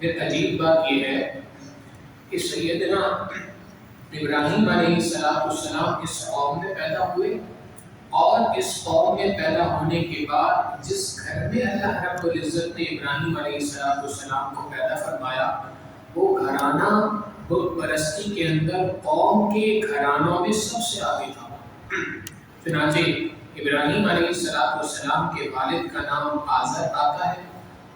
پھر عجیب بات یہ ہے کہ سیدنا ابراہیم علیہ السلام اس قوم میں پیدا ہوئے، اور اس قوم میں پیدا ہونے کے بعد جس گھر میں اللہ رب العزت نے ابراہیم علیہ السلام کو پیدا فرمایا، وہ گھرانہ بت پرستی کے اندر قوم کے گھرانوں میں سب سے آگے تھا۔ چنانچہ ابراہیم علیہ السلام کے والد کا نام آزر آتا ہے،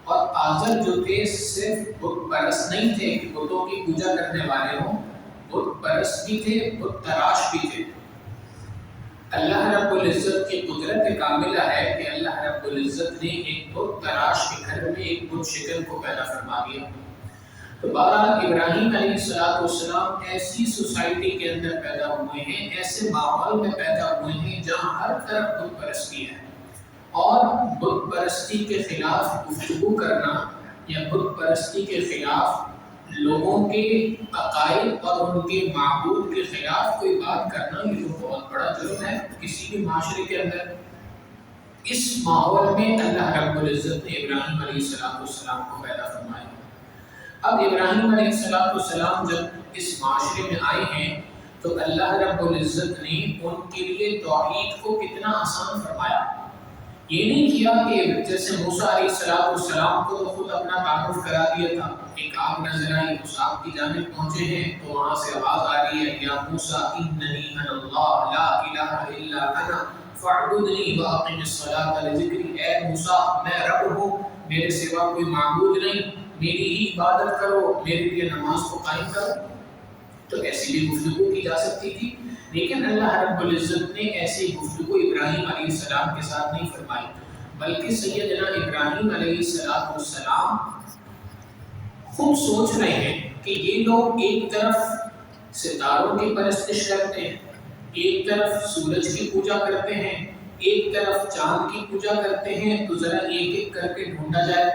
اور آزر جو تھے صرف بت پرست نہیں تھے کہ بتوں کی پوجا کرنے والے ہوں، بت پرست بھی تھے، بت تراش بھی تھے۔ اللہ رب العزت کی قدرت کاملہ ہے کہ اللہ رب العزت نے ایک بت تراش کے گھر میں ایک بت شکن کو پیدا فرما دیا۔ تو بہرحال ابراہیم علیہ السلام ایسی سوسائٹی کے اندر پیدا ہوئے ہیں، ایسے ماحول میں پیدا ہوئے ہیں جہاں ہر طرف بت پرستی ہے، اور بت پرستی کے خلاف گفتگو کرنا یا بت پرستی کے خلاف لوگوں کے عقائد اور ان کے معبود کے خلاف کوئی بات کرنا، یہ تو بہت بڑا جرم ہے کسی بھی معاشرے کے اندر۔ اس ماحول میں اللہ رب العزت نے ابراہیم علیہ السلام کو پیدا فرمایا۔ اب ابراہیم علیہ السلام جب اس معاشرے میں آئے ہیں تو اللہ رب العزت نے ان کے لیے توحید کو کتنا آسان فرمایا۔ یہ نہیں کیا کہ جیسے موسیٰ علیہ السلام کو تو خود اپنا تعارف کرا دیا تھا، ایک آگ نظر آئی، اس آگ کی جانب پہنچے ہیں تو وہاں سے آواز آ رہی ہے، یا موسیٰ اننی انا اللہ لا الہ الا انا فاعبدنی واقم الصلاۃ لذکری، اے موسیٰ میں رب ہوں، میرے سوا کوئی معبود نہیں، میری ہی عبادت کرو، میرے لیے نماز کو قائم کرو۔ تو ایسی بھی گفتگو کی جا سکتی تھی، لیکن اللہ رب العزت نے ایسی گفتگو ابراہیم علیہ السلام کے ساتھ نہیں فرمائی، بلکہ سیدنا ابراہیم علیہ السلام خود سوچ رہے ہیں کہ یہ لوگ ایک طرف ستاروں کی پرستش کرتے ہیں، ایک طرف سورج کی پوجا کرتے ہیں، ایک طرف چاند کی پوجا کرتے ہیں، تو ذرا ایک ایک کر کے ڈھونڈا جائے۔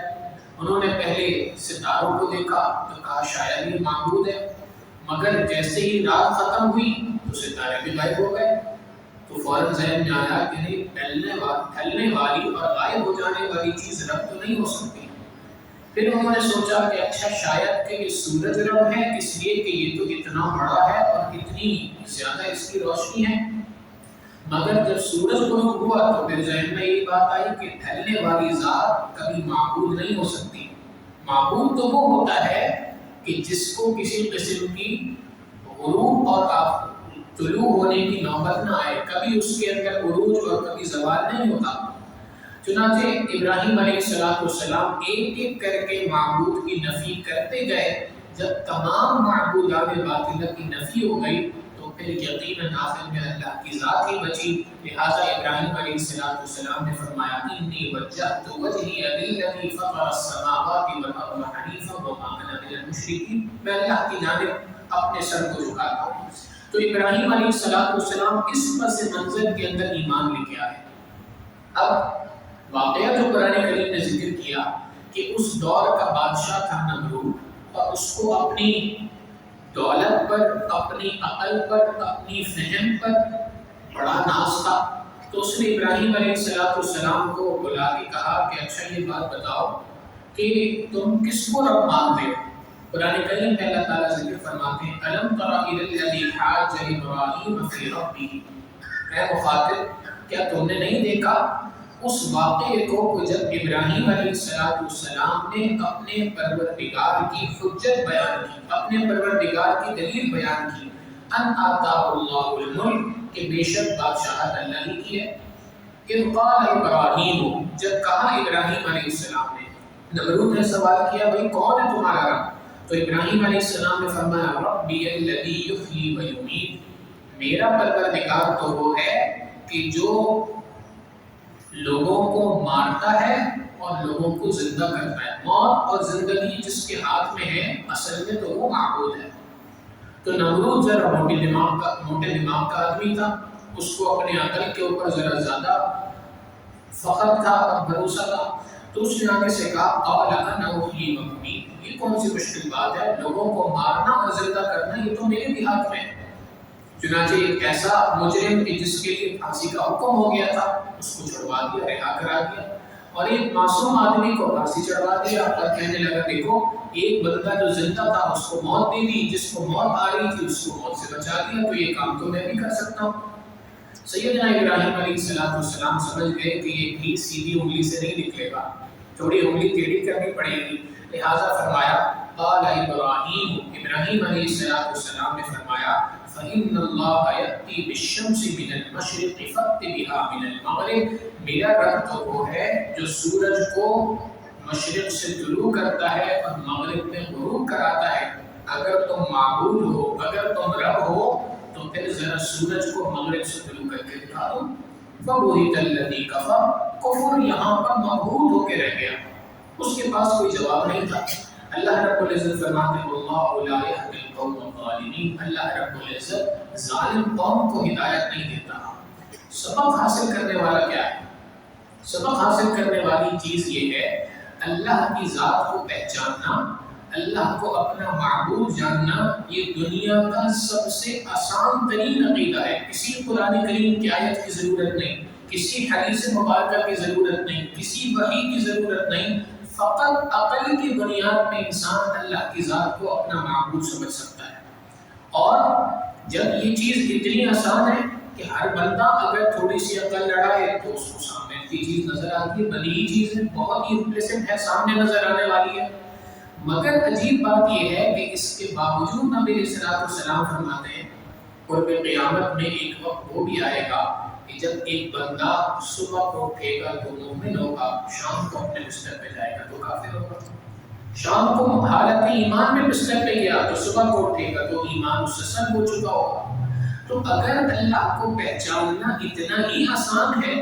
انہوں نے پہلے ستاروں کو دیکھا تو کہا شاید یہ معبود ہے، مگر جیسے ہی رات ختم ہوئی تو ستارے بھی غائب ہو گئے، تو فوراً ذہن میں آیا کہ نہیں، ڈھلنے والی اور غائب ہو جانے والی چیز رب تو نہیں ہو سکتی۔ پھر انہوں نے سوچا کہ اچھا شاید کہ یہ سورج رب ہے، اس لیے کہ یہ تو اتنا بڑا ہے اور اتنی زیادہ اس کی روشنی ہے۔ مگر جب سورج غروب ہوا تو پھر ذہن میں یہ بات آئی کہ ڈھلنے والی ذات کبھی معبود نہیں ہو سکتی۔ معبود تو وہ ہوتا ہے کہ جس کو کسی قسم کی غروب اور طلوع ہونے کی نوبت نہ آئے، کبھی اس کے اندر عروج اور کبھی زوال نہیں ہوتا۔ چنانچہ ابراہیم علیہ السلام ایک ایک کر کے معبود کی نفی کرتے گئے، جب تمام معبودات باطلہ کی نفی ہو گئی تو پھر یقیناً آخر میں اللہ کی ذات ہی بچی۔ لہٰذا ابراہیم علیہ السلام نے فرمایا انی وجہت وجہی للذی فطر السماوات والارض حنیفا وما انا من المشرکین، میں اللہ کی جانب اپنے سر کو جھکاتا ہوں۔ تو ابراہیم علیہ السلام اس پس منظر کے اندر ایمان لے کے آئے۔ اب واقعہ جو قرآن کریم نے ذکر کیا کہ اس دور کا بادشاہ تھا نمرود، اور اس کو اپنی دولت پر، اپنی عقل پر، اپنی فہم پر بڑا ناز تھا، تو اس نے ابراہیم علیہ السلام کو بلا کے کہا کہ اچھا یہ بات بتاؤ کہ تم کس کو رب مانتے ہو؟ قرآن کریم میں اللہ تعالیٰ ذکر فرماتے ہیں الم تر الی الذی حاج ابراہیم فی ربہ، اے مخاطب کیا تم نے نہیں دیکھا اس واقعے کو کہ جب ابراہیم علیہ السلام نے اپنے پروردگار کی حجت بیان کی، اپنے پروردگار کی دلیل بیان کی، ان آتاہ اللہ الملک، کہ بے شک بادشاہت اللہ ہی کی ہے۔ اذ قال ابراہیم، جب کہا ابراہیم علیہ السلام نے، نمرود نے سوال کیا بھئی کون ہے تمہارا رب؟ تو ابراہیم علیہ السلام نے فرمایا ربی الذی یحیی و یمیت، میرا پروردگار تو وہ ہے کہ جو لوگوں کو مارتا ہے اور لوگوں کو زندہ کرتا ہے۔ موت اور زندگی جس کے ہاتھ میں ہے اصل میں تو وہ معبود ہے۔ تو نمرود ذرا موٹے دماغ کا آدمی تھا، اس کو اپنے عقل کے اوپر ذرا زیادہ فخر تھا اور بھروسہ تھا، تو اس نے آگے سے کہا قال انا احیی و امیت، یہ کون سی مشکل بات ہے، لوگوں کو مارنا اور زندہ کرنا یہ تو میرے بھی ہاتھ میں ہے۔ چنانچہ ایک ایسا مجرم کہ جس کے لیے پھانسی کا حکم ہو گیا تھا، اس کو چھڑوا دیا، رہا کرا دیا۔ اور ایک معصوم آدمی کو پھانسی چڑھوا دیا اور کہنے لگا دیکھو ایک بندہ جو زندہ تھا اس کو موت دے دی، جس کو موت آ رہی تھی اس کو موت سے بچا دیا، تو یہ کام تو میں بھی کر سکتا ہوں۔ سیدنا ابراہیم علیہ السلام سمجھ گئے کہ یہ بھی سیدھی انگلی سے نہیں نکلے گا، تھوڑی انگلی ٹیڑھی کرنی پڑے گی، لہٰذا فرمایا قال ابراہیم، ابراہیم علیہ السلام نے فرمایا فَإِنَّ اللَّهَ يَأْتِي بِالشَّمْسِ مِنَ الْمَشْرِقِ فَأْتِ بِهَا مِنَ الْمَغْرِبِ، میرا رب تو وہ ہے جو سورج کو مشرق سے طلوع کرتا ہے اور مغرب میں غروب کراتا ہے، اگر تم معبود ہو، اگر تم رب ہو تو پھر ذرا سورج کو مغرب سے طلوع کر کے دکھا دو۔ فَبُهِتَ الَّذِي كَفَرَ، کفر یہاں پر مبہوت ہو کے رہ گیا، اس کے پاس کوئی جواب نہیں تھا۔ اللہ رب العزت فرماتے ہیں واللہ لا يهدي القوم الظالمین، اللہ رب العزت ظالم قوم کو ہدایت نہیں دیتا۔ سبق حاصل کرنے والا کیا ہے؟ سبق حاصل کرنے والی چیز یہ ہے اللہ کی ذات کو پہچاننا، اللہ کو اپنا معبود جاننا، یہ دنیا کا سب سے آسان ترین عقیدہ ہے۔ کسی قرآن کریم کی آیت کی ضرورت نہیں، کسی حدیث مبارکہ کی ضرورت نہیں، کسی وحی کی ضرورت نہیں، فقط عقل کی بنیاد میں انسان اللہ کی ذات کو اپنا معبود سمجھ سکتا ہے۔ اور جب یہ چیز اتنی آسان ہے کہ ہر بندہ اگر تھوڑی سی عقل لڑائے تو اس کو سامنے کی چیز نظر آتی ہے، بنی چیز ہے، بہت ہی امپریسنٹ ہے، سامنے نظر آنے والی ہے، مگر عجیب بات یہ ہے کہ اس کے باوجود نبی علیہ السلام فرماتے ہیں قرب قیامت میں ایک وقت وہ بھی آئے گا کہ جب ایک بندہ صبح کو اٹھے گا تو مومن ہوگا، شام کو اپنے بستر پہ جائے گا تو کافر ہوگا، شام کو حالت ایمان میں بستر پہ گیا تو صبح کو اٹھے گا تو ایمان اس سے سلب ہو چکا ہوگا۔ تو اگر اللہ کو پہچاننا اتنا ہی آسان ہے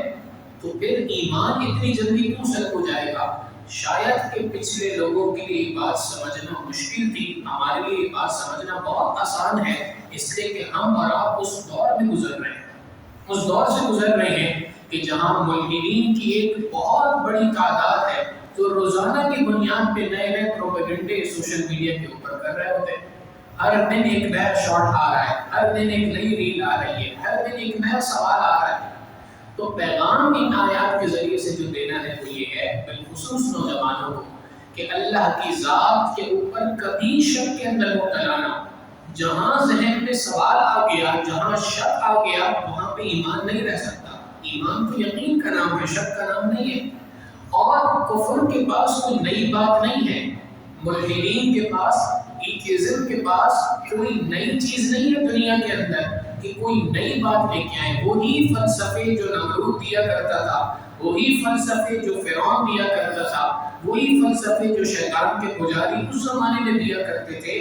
تو پھر ایمان اتنی جلدی کیوں سلب ہو جائے گا؟ شاید کہ پچھلے لوگوں کے لیے یہ بات سمجھنا مشکل تھی، ہمارے لیے یہ بات سمجھنا بہت آسان ہے، اس لیے کہ ہم اور آپ اس دور میں گزر رہے ہیں، اس دور سے گزر رہے ہیں کہ جہاں ملحدین کی ایک بہت بڑی تعداد ہے جو روزانہ کی بنیاد پہ نئے نئے پروپیگنڈے سوشل میڈیا کے اوپر کر رہے ہوتے ہیں۔ ہر دن ایک نیا شارٹ آ رہا ہے، ہر دن ایک نئی ریل آ رہی ہے، ہر دن ایک نیا سوال آ رہا ہے۔ تو پیغام ان آیات کے ذریعے سے جو دینا ہے وہ یہ ہے بالخصوص نوجوانوں کو کہ اللہ کی ذات کے اوپر کبھی شک کے اندر مبتلا نہ ہو۔ جہاں ذہن میں سوال آ گیا، جہاں شک آ گیا، وہاں پہ ایمان نہیں رہ سکتا۔ ایمان تو یقین کا نام ہے، شک کا نام نہیں ہے۔ اور کفر کے پاس کوئی نئی بات نہیں ہے، ملحدین کے پاس، ایتھیزم کے پاس کوئی نئی چیز نہیں ہے دنیا کے اندر کہ کوئی نئی بات لے کے آئے۔ وہی فلسفے جو نمرود دیا کرتا تھا، وہی فلسفے جو فرعون دیا کرتا تھا، وہی فلسفے جو شیطان کے پجاری اس زمانے میں دیا کرتے تھے،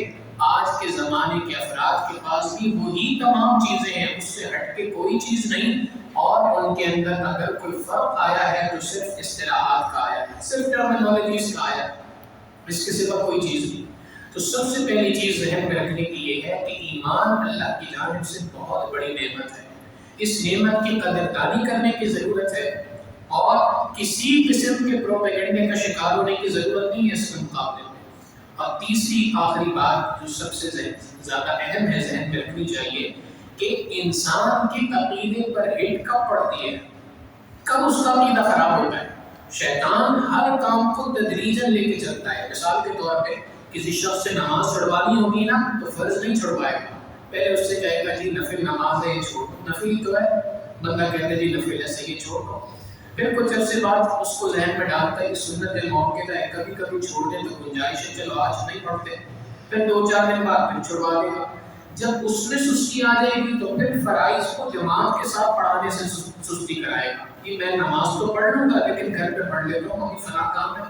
آج کے زمانے کے افراد کے پاس بھی وہی تمام چیزیں ہیں، اس سے ہٹ کے کوئی چیز نہیں۔ اور ان کے اندر اگر کوئی فرق آیا ہے تو صرف اصطلاحات کا آیا ہے، صرف ٹرمینالوجیز کا آیا ہے، اس کے سوا کوئی چیز نہیں۔ تو سب سے پہلی چیز ذہن میں رکھنے کی یہ ہے کہ ایمان اللہ کی جانب سے بہت بڑی نعمت ہے، اس نعمت کی قدردانی کرنے کی ضرورت ہے اور کسی قسم کے پروپیگنڈے کا شکار ہونے کی ضرورت نہیں ہے اس کے مقابلے میں۔ اور تیسری آخری بات جو سب سے زیادہ اہم ہے ذہن میں رکھنی چاہیے کہ انسان کے عقیدے پر ہٹ کب پڑتی ہے، کب اس کا عقیدہ خراب ہوتا ہے۔ شیطان ہر کام کو تدریجاً لے کے چلتا ہے۔ مثال کے طور پہ کسی شخص سے نماز چھڑوانی ہوگی نا تو فرض نہیں چھڑوائے گا، پہلے اس سے کہے گا جی نفل نماز ہے یہ چھوڑ دو، نفل تو ہے، بندہ کہتا ہے جی نفل ایسے یہ چھوڑ دو، پھر کچھ عرصے بعد اس کو ذہن میں ڈالتا ہے کہ سنت موقع ہے، کبھی کبھی چھوڑ دیں تو گنجائش ہے، چلو آج نہیں پڑھتے، پھر 2-4 دن بعد پھر چھڑوا دے گا۔ جب اس میں سستی آ جائے گی تو پھر فرائض کو جماعت کے ساتھ پڑھانے سے سستی کرائے گا کہ میں نماز تو پڑھ لوں گا لیکن گھر پہ پڑھ لیتا ہوں، ابھی فلاں کام ہے۔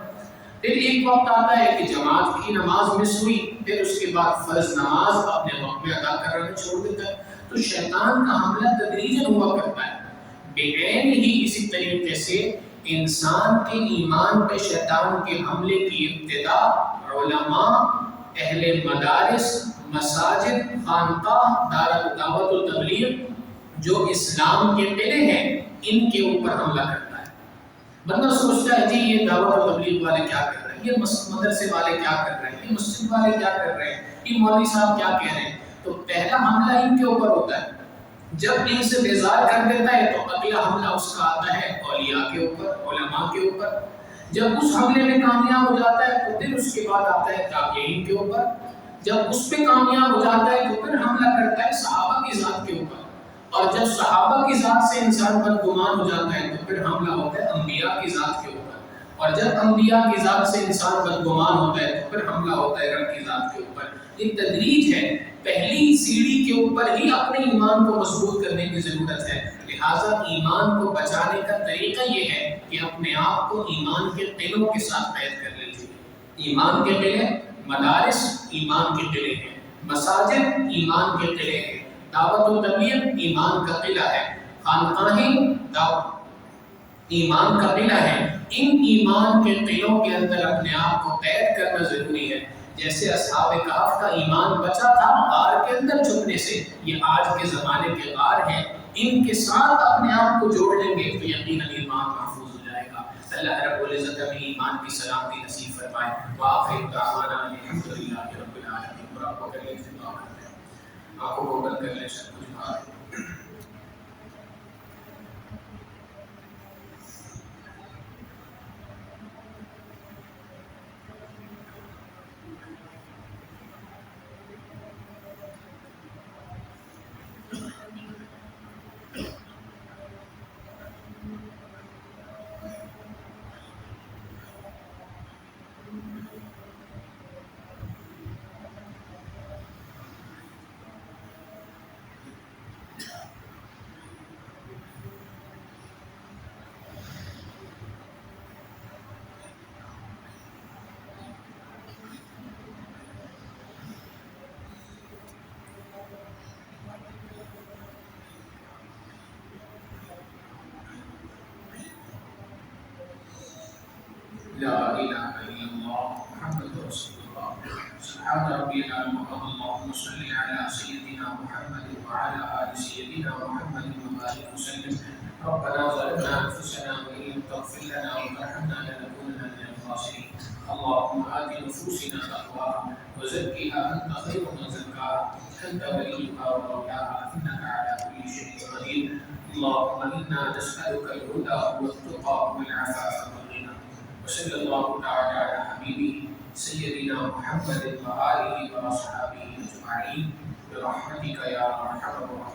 پھر ایک وقت آتا ہے کہ جماعت کی نماز مس ہوئی، پھر اس کے بعد فرض نماز اپنے وقت میں ادا کرنا چھوڑ دیتا ہے۔ تو شیطان کا حملہ تدریجاً ہوا کرتا ہے۔ بغیر ہی اسی طریقے سے انسان کے ایمان پہ شیطان کے حملے کی ابتدا علماء، اہل مدارس، مساجد، خانقاہ، دعوت و تبلیغ جو اسلام کے قلعے ہیں ان کے اوپر حملہ کرتا ہے۔ بندہ سوچتا ہے جی یہ دعوت و تبلیغ والے کیا کر رہے ہیں، یہ مدرسے والے کیا کر رہے ہیں، یہ مسجد والے کیا کر رہے ہیں، یہ مولوی صاحب کیا کہہ رہے ہیں۔ تو پہلا حملہ ان کے اوپر ہوتا ہے، جب ان سے بیزار کر دیتا ہے تو اگلا حملہ اس کا آتا ہے اولیاء کے اوپر، علماء کے اوپر۔ جب اس حملے میں کامیاب ہو جاتا ہے تو پھر اس کے بعد آتا ہے تابعین کے اوپر، جب اس پہ کامیاب ہو جاتا ہے تو پھر حملہ کرتا ہے صحابہ کی ذات کے اوپر، اور جب صحابہ کی ذات سے انسان بدگمان ہو جاتا ہے تو پھر حملہ ہوتا ہے انبیاء کی ذات کے اوپر، اور جب انبیاء کی ذات سے انسان بدگمان ہوتا ہے تو پھر حملہ ہوتا ہے رب کی ذات کے اوپر۔ یہ تدریج ہے، پہلی سیڑھی کے اوپر ہی اپنے ایمان کو مضبوط کرنے کی ضرورت ہے، لہٰذا ایمان کو بچانے کا طریقہ یہ ہے کہ اپنے آپ کو ایمان کے قلعوں کے ساتھ قید کر لیجیے۔ ایمان کے قلعے، مدارس ایمان کے قلعے ہیں، مساجد ایمان کے قلعے ہیں، دعوت و تبلیغ ایمان کا قلعہ ہے، خانقاہیں ایمان کا قلعہ ہے۔ ان ایمان کے قلعوں کے اندر اپنے آپ کو قید کرنا ضروری ہے۔ جیسے اصحاب کہف کا ایمان بچا تھا غار کے اندر چھپنے سے، یہ آج کے زمانے کے غار ہیں، ان کے ساتھ اپنے آپ کو جوڑ لیں گے تو یقیناً ایمان محفوظ ہو جائے گا۔ اللہ رب العزت ہمیں ایمان کی سلامتی نصیب فرمائے۔ وآخر دعوانا الحمدللہ رب العالمین۔ اور آپ کو کر لیں دعا کرتے ہیں، آنکھوں کو بند کر لیں، سب کچھ بھار لا إله إلا الله محمد رسول الله سبحان ربي العظيم اللهم صل على سيدنا محمد وعلى آل سيدنا محمد وبارك وسلم ربنا ظلمنا أنفسنا وإن لم تغفر لنا وترحمنا لنكونن من الخاسرين اللهم آت نفوسنا تقواها وزكها أنت خير من زكاها أنت وليها ومولاها إنك على كل شيء قدير اللهم إنا نسألك الهدى والتقى والعفاف والغنى وصلى الله تعالى على حبيبه سيدنا محمد وآله وأصحابه أجمعين برحمتك يا أرحم الراحمين۔